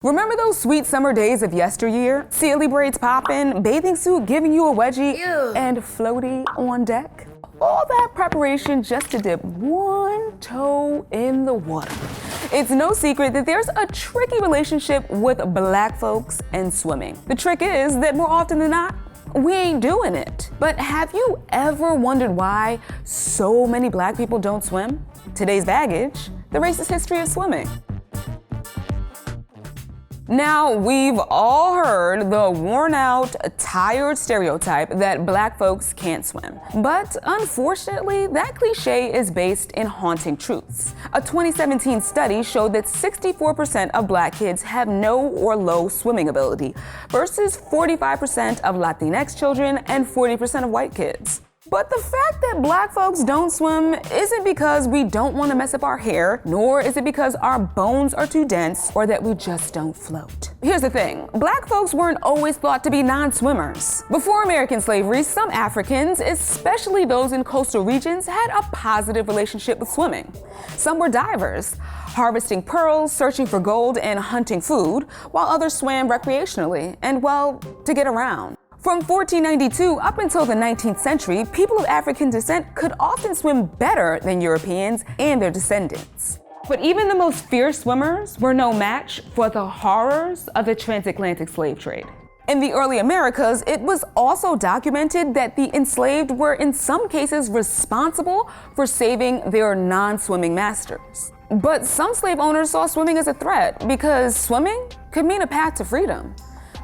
Remember those sweet summer days of yesteryear? Silly braids popping, bathing suit giving you a wedgie, and floaty on deck? All that preparation just to dip one toe in the water. It's no secret that there's a tricky relationship with black folks and swimming. The trick is that more often than not, we ain't doing it. But have you ever wondered why so many black people don't swim? Today's baggage, the racist history of swimming. Now, we've all heard the worn-out, tired stereotype that black folks can't swim. But unfortunately, that cliche is based in haunting truths. A 2017 study showed that 64% of black kids have no or low swimming ability versus 45% of Latinx children and 40% of white kids. But the fact that black folks don't swim isn't because we don't want to mess up our hair, nor is it because our bones are too dense or that we just don't float. Here's the thing, black folks weren't always thought to be non-swimmers. Before American slavery, some Africans, especially those in coastal regions, had a positive relationship with swimming. Some were divers, harvesting pearls, searching for gold, and hunting food, while others swam recreationally and, well, to get around. From 1492 up until the 19th century, people of African descent could often swim better than Europeans and their descendants. But even the most fierce swimmers were no match for the horrors of the transatlantic slave trade. In the early Americas, it was also documented that the enslaved were in some cases responsible for saving their non-swimming masters. But some slave owners saw swimming as a threat because swimming could mean a path to freedom.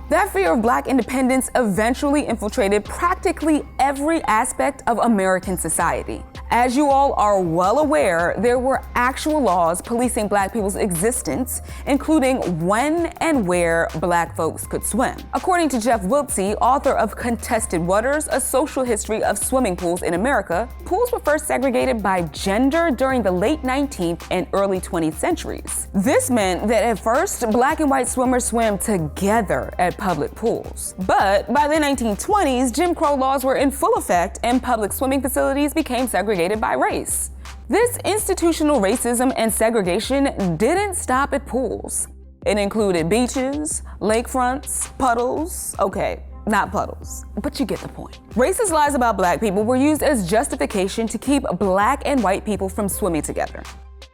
That fear of black independence eventually infiltrated practically every aspect of American society. As you all are well aware, there were actual laws policing black people's existence, including when and where black folks could swim. According to Jeff Wiltse, author of Contested Waters, A Social History of Swimming Pools in America, pools were first segregated by gender during the late 19th and early 20th centuries. This meant that at first, black and white swimmers swam together at public pools. But by the 1920s, Jim Crow laws were in full effect and public swimming facilities became segregated by race. This institutional racism and segregation didn't stop at pools. It included beaches, lakefronts, puddles. Okay, not puddles, but you get the point. Racist lies about black people were used as justification to keep black and white people from swimming together.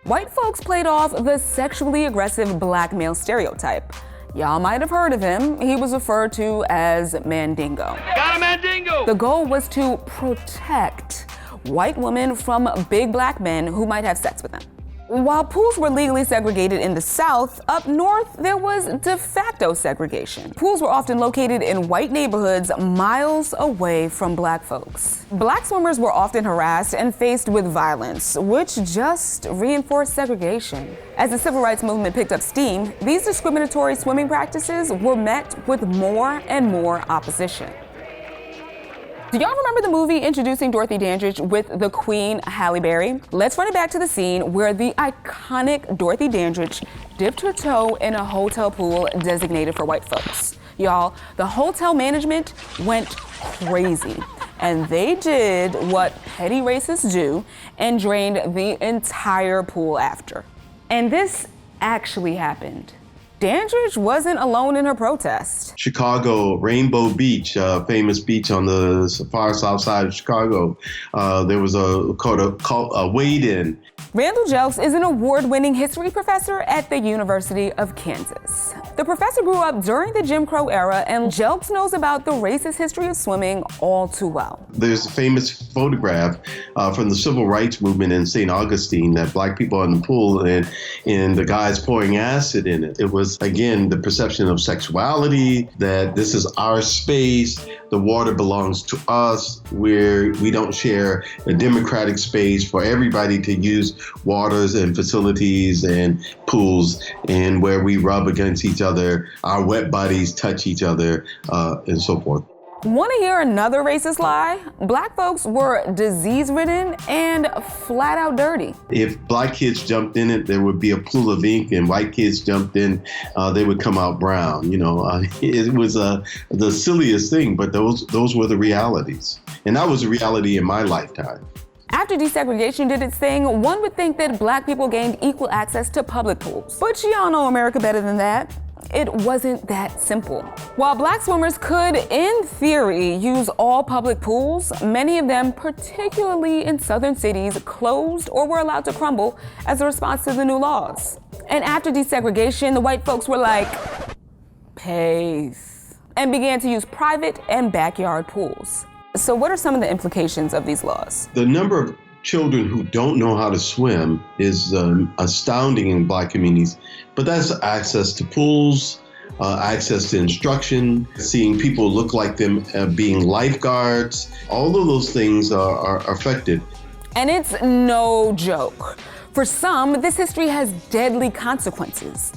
White folks played off the sexually aggressive black male stereotype. Y'all might have heard of him. He was referred to as Mandingo. Got a Mandingo! The goal was to protect white women from big black men who might have sex with them. While pools were legally segregated in the South, up north there was de facto segregation. Pools were often located in white neighborhoods miles away from black folks. Black swimmers were often harassed and faced with violence, which just reinforced segregation. As the civil rights movement picked up steam, these discriminatory swimming practices were met with more and more opposition. Do y'all remember the movie introducing Dorothy Dandridge with the Queen Halle Berry? Let's run it back to the scene where the iconic Dorothy Dandridge dipped her toe in a hotel pool designated for white folks. Y'all, the hotel management went crazy. And they did what petty racists do and drained the entire pool after. And this actually happened. Dandridge wasn't alone in her protest. Chicago, Rainbow Beach, famous beach on the far south side of Chicago. There was called a wade-in. Randall Jelks is an award-winning history professor at the University of Kansas. The professor grew up during the Jim Crow era, and Jelks knows about the racist history of swimming all too well. There's a famous photograph from the civil rights movement in St. Augustine that black people in the pool and the guys pouring acid in it. It was, again, the perception of sexuality, that this is our space, the water belongs to us, where we don't share a democratic space for everybody to use waters and facilities and pools, and where we rub against each other, our wet bodies touch each other, and so forth. Want to hear another racist lie? Black folks were disease-ridden and flat out dirty. If black kids jumped in it, there would be a pool of ink, and white kids jumped in, they would come out brown. You know, it was the silliest thing, but those were the realities. And that was a reality in my lifetime. After desegregation did its thing, one would think that black people gained equal access to public pools. But y'all know America better than that. it wasn't that simple. While black swimmers could, in theory, use all public pools, many of them, particularly in southern cities, closed or were allowed to crumble as a response to the new laws. And after desegregation, the white folks were like, peace, and began to use private and backyard pools. So what are some of the implications of these laws? The number of children who don't know how to swim is astounding in black communities, but that's access to pools, access to instruction, seeing people look like them being lifeguards. All of those things are affected. And it's no joke. For some, this history has deadly consequences.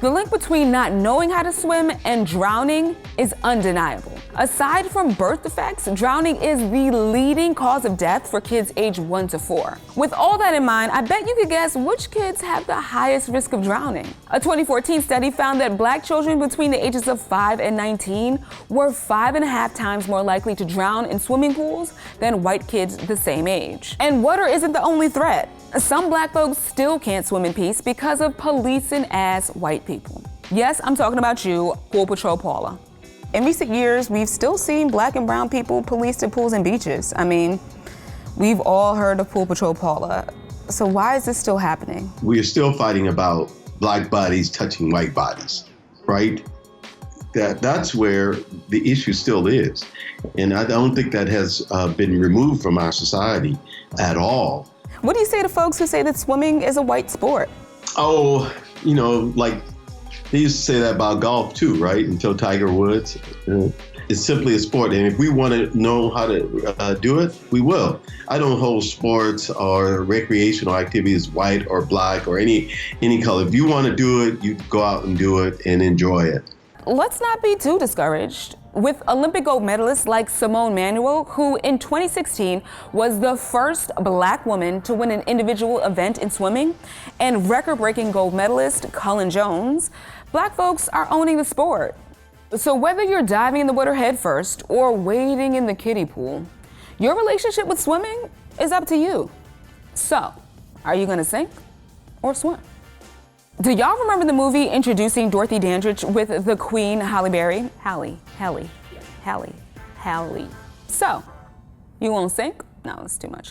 The link between not knowing how to swim and drowning is undeniable. Aside from birth defects, drowning is the leading cause of death for kids aged 1 to 4. With all that in mind, I bet you could guess which kids have the highest risk of drowning. A 2014 study found that black children between the ages of 5 and 19 were 5.5 times more likely to drown in swimming pools than white kids the same age. And water isn't the only threat. Some black folks still can't swim in peace because of policing-ass white people. Yes, I'm talking about you, Pool Patrol Paula. In recent years, we've still seen black and brown people police the pools and beaches. I mean, we've all heard of Pool Patrol Paula. So why is this still happening? We are still fighting about black bodies touching white bodies, right? That's where the issue still is. And I don't think that has been removed from our society at all. What do you say to folks who say that swimming is a white sport? Oh, like they used to say that about golf too, right? Until Tiger Woods. It's simply a sport. And if we want to know how to do it, we will. I don't hold sports or recreational activities white or black or any color. If you want to do it, you go out and do it and enjoy it. Let's not be too discouraged. With Olympic gold medalists like Simone Manuel, who in 2016 was the first black woman to win an individual event in swimming, and record-breaking gold medalist Cullen Jones, black folks are owning the sport. So whether you're diving in the water head first or wading in the kiddie pool, your relationship with swimming is up to you. So, are you gonna sink or swim? Do y'all remember the movie introducing Dorothy Dandridge with the Queen Halle Berry? Halle. So, you won't sink? No, it's too much.